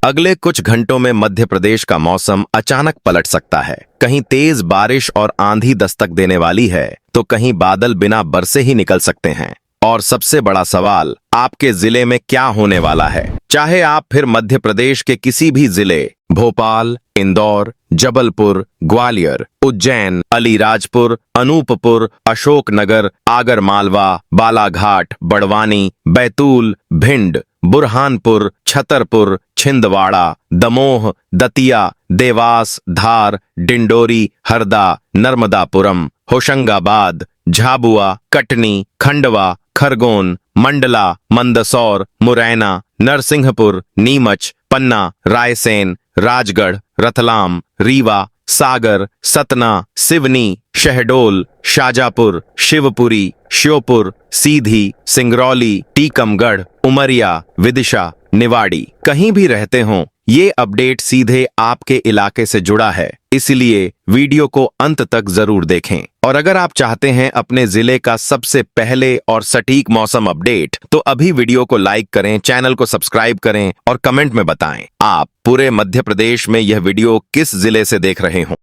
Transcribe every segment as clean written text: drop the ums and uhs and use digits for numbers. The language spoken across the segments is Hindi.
अगले कुछ घंटों में मध्य प्रदेश का मौसम अचानक पलट सकता है। कहीं तेज बारिश और आंधी दस्तक देने वाली है, तो कहीं बादल बिना बरसे ही निकल सकते हैं। और सबसे बड़ा सवाल, आपके जिले में क्या होने वाला है? चाहे आप फिर मध्य प्रदेश के किसी भी जिले, भोपाल, इंदौर, जबलपुर, ग्वालियर, उज्जैन, अलीराजपुर, अनूपपुर, अशोकनगर, आगरमालवा, बालाघाट, बड़वानी, बैतूल, भिंड, बुरहानपुर, छतरपुर, छिंदवाड़ा, दमोह, दतिया, देवास, धार, डिंडोरी, हरदा, नर्मदापुरम, होशंगाबाद, झाबुआ, कटनी, खंडवा, खरगोन, मंडला, मंदसौर, मुरैना, नरसिंहपुर, नीमच, पन्ना, रायसेन, राजगढ़, रतलाम, रीवा, सागर, सतना, सिवनी, शहडोल, शाजापुर, शिवपुरी, श्योपुर, सीधी, सिंगरौली, टीकमगढ़, उमरिया, विदिशा, निवाड़ी, कहीं भी रहते हों, ये अपडेट सीधे आपके इलाके से जुड़ा है, इसलिए वीडियो को अंत तक जरूर देखें। और अगर आप चाहते हैं अपने जिले का सबसे पहले और सटीक मौसम अपडेट, तो अभी वीडियो को लाइक करें, चैनल को सब्सक्राइब करें और कमेंट में बताएं आप पूरे मध्य प्रदेश में यह वीडियो किस जिले से देख रहे हों।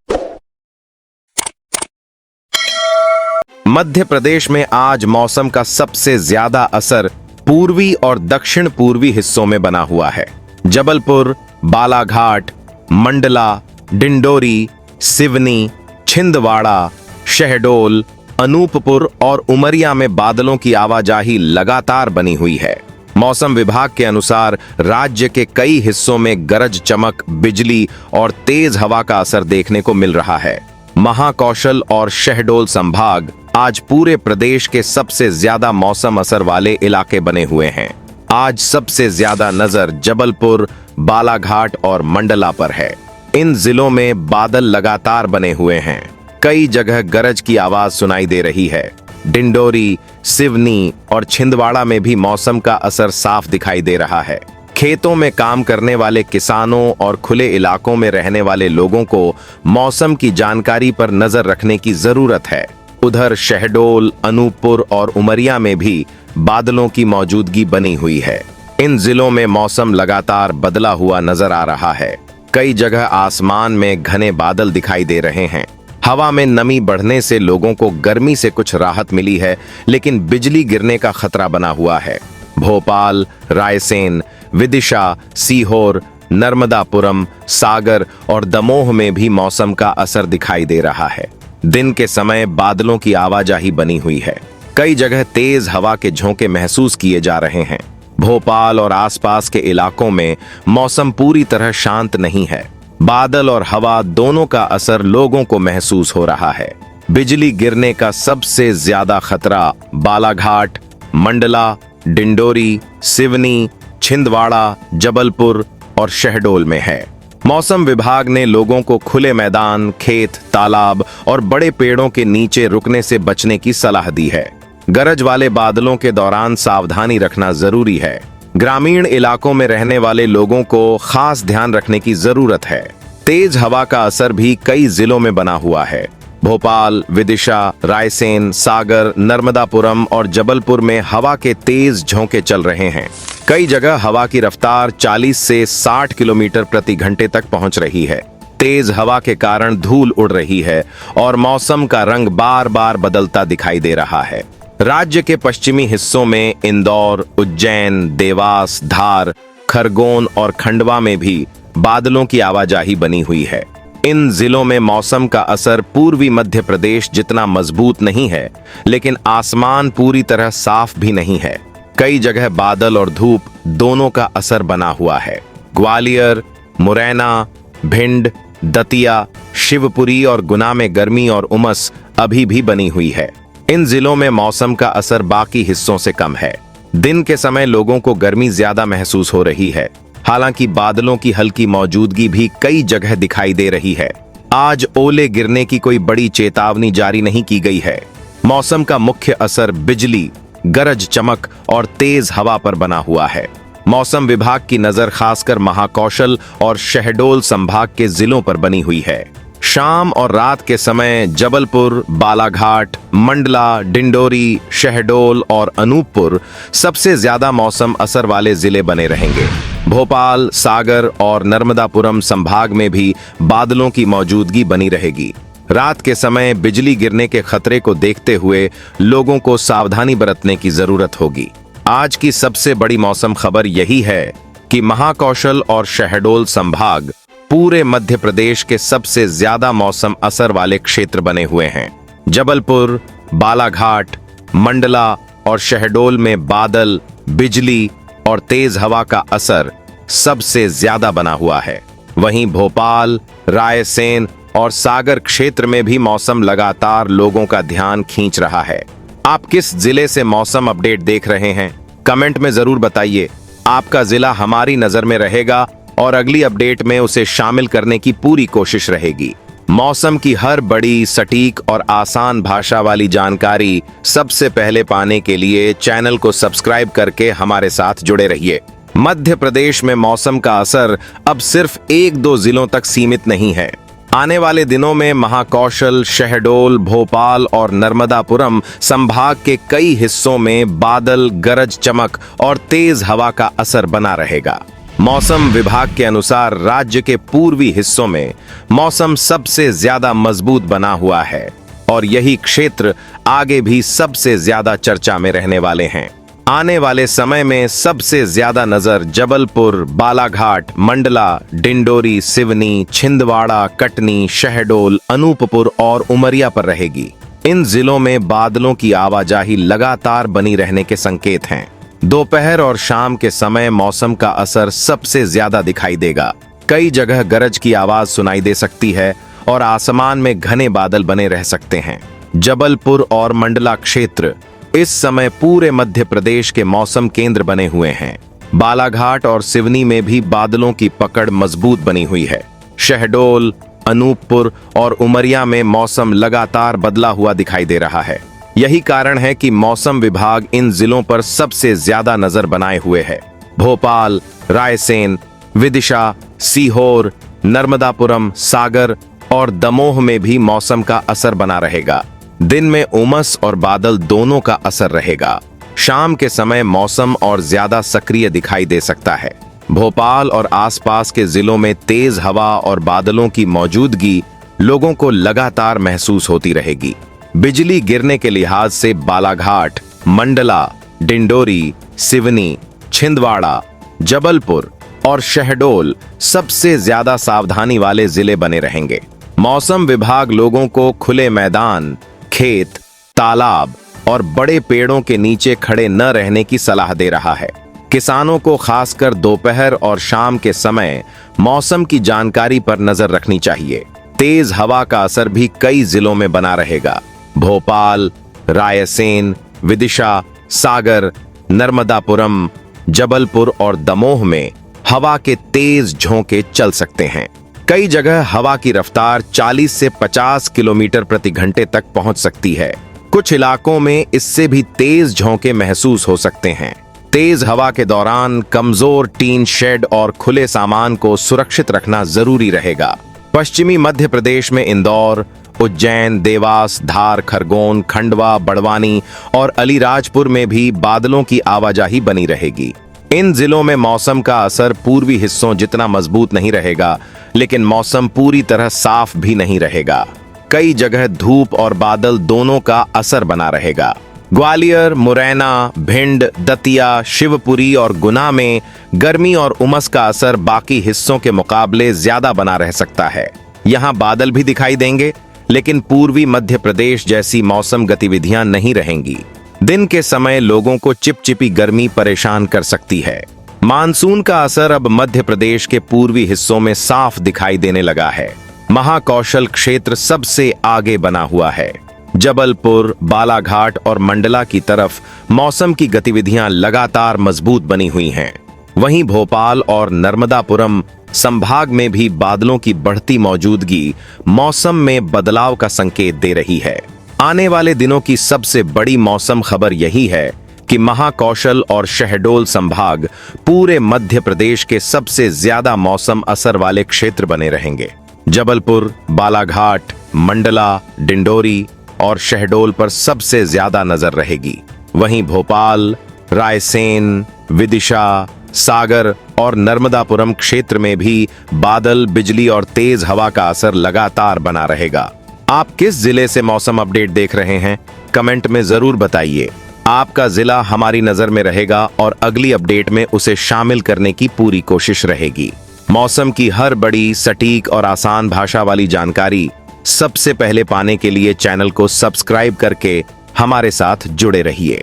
मध्य प्रदेश में आज मौसम का सबसे ज्यादा असर पूर्वी और दक्षिण पूर्वी हिस्सों में बना हुआ है। जबलपुर, बालाघाट, मंडला, डिंडोरी, सिवनी, छिंदवाड़ा, शहडोल, अनूपपुर और उमरिया में बादलों की आवाजाही लगातार बनी हुई है। मौसम विभाग के अनुसार राज्य के कई हिस्सों में गरज चमक, बिजली और तेज हवा का असर देखने को मिल रहा है। महाकौशल और शहडोल संभाग आज पूरे प्रदेश के सबसे ज्यादा मौसम असर वाले इलाके बने हुए हैं। आज सबसे ज्यादा नजर जबलपुर, बालाघाट और मंडला पर है। इन जिलों में बादल लगातार बने हुए हैं। कई जगह गरज की आवाज सुनाई दे रही है। डिंडोरी, सिवनी और छिंदवाड़ा में भी मौसम का असर साफ दिखाई दे रहा है। खेतों में काम करने वाले किसानों और खुले इलाकों में रहने वाले लोगों को मौसम की जानकारी पर नजर रखने की जरूरत है। उधर शहडोल, अनूपपुर और उमरिया में भी बादलों की मौजूदगी बनी हुई है। इन जिलों में मौसम लगातार बदला हुआ नजर आ रहा है। कई जगह आसमान में घने बादल दिखाई दे रहे हैं। हवा में नमी बढ़ने से लोगों को गर्मी से कुछ राहत मिली है, लेकिन बिजली गिरने का खतरा बना हुआ है। भोपाल, रायसेन, विदिशा, सीहोर, नर्मदापुरम, सागर और दमोह में भी मौसम का असर दिखाई दे रहा है। दिन के समय बादलों की आवाजाही बनी हुई है। कई जगह तेज हवा के झोंके महसूस किए जा रहे हैं। भोपाल और आसपास के इलाकों में मौसम पूरी तरह शांत नहीं है। बादल और हवा दोनों का असर लोगों को महसूस हो रहा है। बिजली गिरने का सबसे ज्यादा खतरा बालाघाट, मंडला, डिंडोरी, सिवनी, छिंदवाड़ा, जबलपुर और शहडोल में है। मौसम विभाग ने लोगों को खुले मैदान, खेत, तालाब और बड़े पेड़ों के नीचे रुकने से बचने की सलाह दी है। गरज वाले बादलों के दौरान सावधानी रखना जरूरी है। ग्रामीण इलाकों में रहने वाले लोगों को खास ध्यान रखने की जरूरत है। तेज हवा का असर भी कई जिलों में बना हुआ है। भोपाल, विदिशा, रायसेन, सागर, नर्मदापुरम और जबलपुर में हवा के तेज झोंके चल रहे हैं। कई जगह हवा की रफ्तार 40 से 60 किलोमीटर प्रति घंटे तक पहुंच रही है। तेज हवा के कारण धूल उड़ रही है और मौसम का रंग बार बार बदलता दिखाई दे रहा है। राज्य के पश्चिमी हिस्सों में इंदौर, उज्जैन, देवास, धार, खरगोन और खंडवा में भी बादलों की आवाजाही बनी हुई है। इन जिलों में मौसम का असर पूर्वी मध्य प्रदेश जितना मजबूत नहीं है, लेकिन आसमान पूरी तरह साफ भी नहीं है। कई जगह बादल और धूप दोनों का असर बना हुआ है। ग्वालियर, मुरैना, भिंड, दतिया, शिवपुरी और गुना में गर्मी और उमस अभी भी बनी हुई है। इन जिलों में मौसम का असर बाकी हिस्सों से कम है। दिन के समय लोगों को गर्मी ज्यादा महसूस हो रही है। हालांकि बादलों की हल्की मौजूदगी भी कई जगह दिखाई दे रही है। आज ओले गिरने की कोई बड़ी चेतावनी जारी नहीं की गई है। मौसम का मुख्य असर बिजली, गरज चमक और तेज हवा पर बना हुआ है। मौसम विभाग की नजर खासकर महाकौशल और शहडोल संभाग के जिलों पर बनी हुई है। शाम और रात के समय जबलपुर, बालाघाट, मंडला, डिंडोरी, शहडोल और अनूपपुर सबसे ज्यादा मौसम असर वाले जिले बने रहेंगे। भोपाल, सागर और नर्मदापुरम संभाग में भी बादलों की मौजूदगी बनी रहेगी। रात के समय बिजली गिरने के खतरे को देखते हुए लोगों को सावधानी बरतने की जरूरत होगी। आज की सबसे बड़ी मौसम खबर यही है कि महाकौशल और शहडोल संभाग पूरे मध्य प्रदेश के सबसे ज्यादा मौसम असर वाले क्षेत्र बने हुए हैं। जबलपुर, बालाघाट, मंडला और शहडोल में बादल, बिजली और तेज हवा का असर सबसे ज्यादा बना हुआ है। वहीं भोपाल, रायसेन और सागर क्षेत्र में भी मौसम लगातार लोगों का ध्यान खींच रहा है। आप किस जिले से मौसम अपडेट देख रहे हैं? कमेंट में जरूर बताइए। आपका जिला हमारी नजर में रहेगा और अगली अपडेट में उसे शामिल करने की पूरी कोशिश रहेगी। मौसम की हर बड़ी, सटीक और आसान भाषा वाली जानकारी सबसे पहले पाने के लिए चैनल को सब्सक्राइब करके हमारे साथ जुड़े रहिए। मध्य प्रदेश में मौसम का असर अब सिर्फ 1-2 जिलों तक सीमित नहीं है। आने वाले दिनों में महाकौशल, शहडोल, भोपाल और नर्मदापुरम संभाग के कई हिस्सों में बादल, गरज चमक और तेज हवा का असर बना रहेगा। मौसम विभाग के अनुसार राज्य के पूर्वी हिस्सों में मौसम सबसे ज्यादा मजबूत बना हुआ है और यही क्षेत्र आगे भी सबसे ज्यादा चर्चा में रहने वाले हैं। आने वाले समय में सबसे ज्यादा नजर जबलपुर, बालाघाट, मंडला, डिंडोरी, सिवनी, छिंदवाड़ा, कटनी, शहडोल, अनूपपुर और उमरिया पर रहेगी। इन जिलों में बादलों की आवाजाही लगातार बनी रहने के संकेत हैं। दोपहर और शाम के समय मौसम का असर सबसे ज्यादा दिखाई देगा। कई जगह गरज की आवाज सुनाई दे सकती है और आसमान में घने बादल बने रह सकते हैं। जबलपुर और मंडला क्षेत्र इस समय पूरे मध्य प्रदेश के मौसम केंद्र बने हुए हैं। बालाघाट और सिवनी में भी बादलों की पकड़ मजबूत बनी हुई है। शहडोल, अनूपपुर और उमरिया में मौसम लगातार बदला हुआ दिखाई दे रहा है। यही कारण है कि मौसम विभाग इन जिलों पर सबसे ज्यादा नजर बनाए हुए है। भोपाल, रायसेन, विदिशा, सीहोर, नर्मदापुरम, सागर और दमोह में भी मौसम का असर बना रहेगा। दिन में उमस और बादल दोनों का असर रहेगा। शाम के समय मौसम और ज्यादा सक्रिय दिखाई दे सकता है। भोपाल और आसपास के जिलों में तेज हवा और बादलों की मौजूदगी लोगों को लगातार महसूस होती रहेगी। बिजली गिरने के लिहाज से बालाघाट, मंडला, डिंडोरी, सिवनी, छिंदवाड़ा, जबलपुर और शहडोल सबसे ज्यादा सावधानी वाले जिले बने रहेंगे। मौसम विभाग लोगों को खुले मैदान, खेत, तालाब और बड़े पेड़ों के नीचे खड़े न रहने की सलाह दे रहा है। किसानों को खासकर दोपहर और शाम के समय मौसम की जानकारी पर नजर रखनी चाहिए। तेज हवा का असर भी कई जिलों में बना रहेगा। भोपाल, रायसेन, विदिशा, सागर, नर्मदापुरम, जबलपुर और दमोह में हवा के तेज झोंके चल सकते हैं। कई जगह हवा की रफ्तार 40 से 50 किलोमीटर प्रति घंटे तक पहुंच सकती है। कुछ इलाकों में इससे भी तेज झोंके महसूस हो सकते हैं। तेज हवा के दौरान कमजोर टीन शेड और खुले सामान को सुरक्षित रखना जरूरी रहेगा। पश्चिमी मध्य प्रदेश में इंदौर, उज्जैन, देवास, धार, खरगोन, खंडवा, बड़वानी और अलीराजपुर में भी बादलों की आवाजाही बनी रहेगी। इन जिलों में मौसम का असर पूर्वी हिस्सों जितना मजबूत नहीं रहेगा, लेकिन मौसम पूरी तरह साफ भी नहीं रहेगा। कई जगह धूप और बादल दोनों का असर बना रहेगा। ग्वालियर, मुरैना, भिंड, दतिया, शिवपुरी और गुना में गर्मी और उमस का असर बाकी हिस्सों के मुकाबले ज्यादा बना रह सकता है। यहाँ बादल भी दिखाई देंगे, लेकिन पूर्वी मध्य प्रदेश जैसी मौसम गतिविधियां नहीं रहेंगी। दिन के समय लोगों को चिपचिपी गर्मी परेशान कर सकती है। मानसून का असर अब मध्य प्रदेश के पूर्वी हिस्सों में साफ दिखाई देने लगा है। महाकौशल क्षेत्र सबसे आगे बना हुआ है। जबलपुर, बालाघाट और मंडला की तरफ मौसम की गतिविधियां लगातार मजबूत बनी हुई हैं। वहीं भोपाल और नर्मदापुरम संभाग में भी बादलों की बढ़ती मौजूदगी मौसम में बदलाव का संकेत दे रही है। आने वाले दिनों की सबसे बड़ी मौसम खबर यही है कि महाकौशल और शहडोल संभाग पूरे मध्य प्रदेश के सबसे ज्यादा मौसम असर वाले क्षेत्र बने रहेंगे। जबलपुर, बालाघाट, मंडला, डिंडोरी और शहडोल पर सबसे ज्यादा नजर रहेगी। वहीं भोपाल, रायसेन, विदिशा, सागर और नर्मदापुरम क्षेत्र में भी बादल, बिजली और तेज हवा का असर लगातार बना रहेगा। आप किस जिले से मौसम अपडेट देख रहे हैं, कमेंट में जरूर बताइए। आपका जिला हमारी नजर में रहेगा और अगली अपडेट में उसे शामिल करने की पूरी कोशिश रहेगी। मौसम की हर बड़ी, सटीक और आसान भाषा वाली जानकारी सबसे पहले पाने के लिए चैनल को सब्सक्राइब करके हमारे साथ जुड़े रहिए।